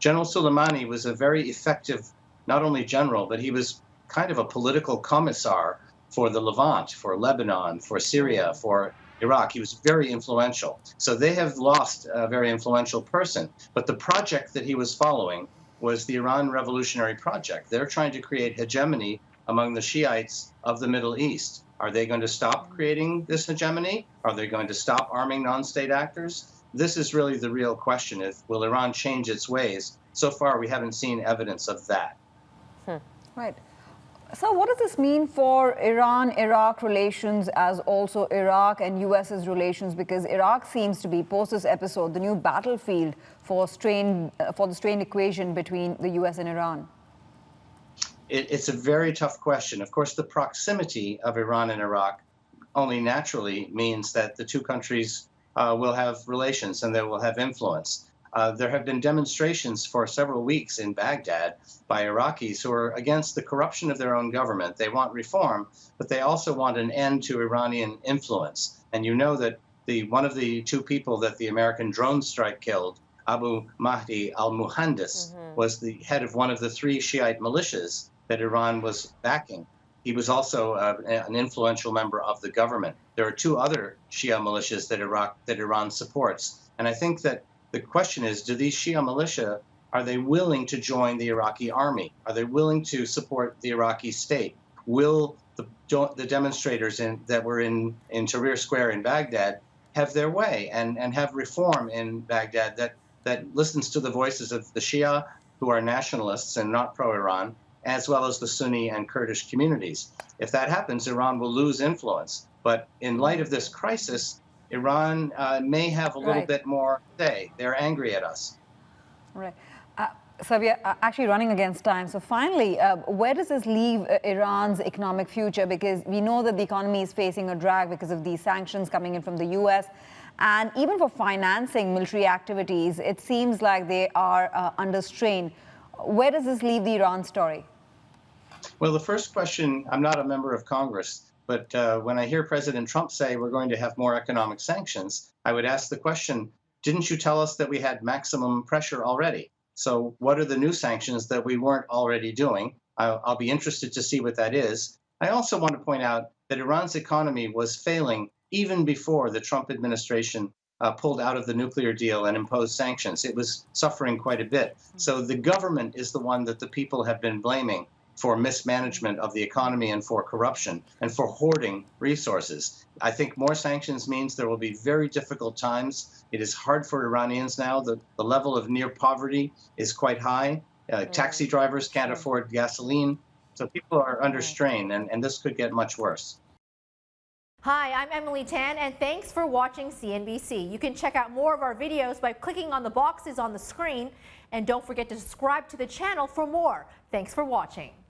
General Soleimani was a very effective, not only general, but he was kind of a political commissar for the Levant, for Lebanon, for Syria, for Iraq. He was very influential. So they have lost a very influential person. But the project that he was following was the Iran Revolutionary Project. They're trying to create hegemony among the Shiites of the Middle East. Are they going to stop creating this hegemony? Are they going to stop arming non-state actors? This is really the real question. Will Iran change its ways? So far, we haven't seen evidence of that. Right. So what does this mean for Iran-Iraq relations, as also Iraq and U.S.'s relations? Because Iraq seems to be, post this episode, the new battlefield for the strained equation between the U.S. and Iran. It's a very tough question. Of course, the proximity of Iran and Iraq only naturally means that the two countries will have relations and they will have influence. There have been demonstrations for several weeks in Baghdad by Iraqis who are against the corruption of their own government. They want reform, but they also want an end to Iranian influence. And you know that one of the two people that the American drone strike killed, Abu Mahdi al-Muhandis, was the head of one of the three Shiite militias that Iran was backing. He was also an influential member of the government. There are two other Shia militias that Iran supports. And I think that the question is, do these Shia militia, are they willing to join the Iraqi army? Are they willing to support the Iraqi state? Will the demonstrators that were in Tahrir Square in Baghdad have their way and have reform in Baghdad that listens to the voices of the Shia, who are nationalists and not pro-Iran, as well as the Sunni and Kurdish communities? If that happens, Iran will lose influence. But in light of this crisis, Iran may have a little bit more say. They're angry at us. Right. So we are actually running against time. So finally, where does this leave Iran's economic future? Because we know that the economy is facing a drag because of these sanctions coming in from the U.S. And even for financing military activities, it seems like they are under strain. Where does this leave the Iran story? Well, the first question, I'm not a member of Congress, but when I hear President Trump say we're going to have more economic sanctions, I would ask the question, didn't you tell us that we had maximum pressure already? So what are the new sanctions that we weren't already doing? I'll be interested to see what that is. I also want to point out that Iran's economy was failing even before the Trump administration pulled out of the nuclear deal and imposed sanctions. It was suffering quite a bit. So the government is the one that the people have been blaming for mismanagement of the economy and for corruption and for hoarding resources. I think more sanctions means there will be very difficult times. It is hard for Iranians now. The level of near poverty is quite high. Taxi drivers can't afford gasoline. So people are under strain, and this could get much worse. Hi, I'm Emily Tan, and thanks for watching CNBC. You can check out more of our videos by clicking on the boxes on the screen, and don't forget to subscribe to the channel for more. Thanks for watching.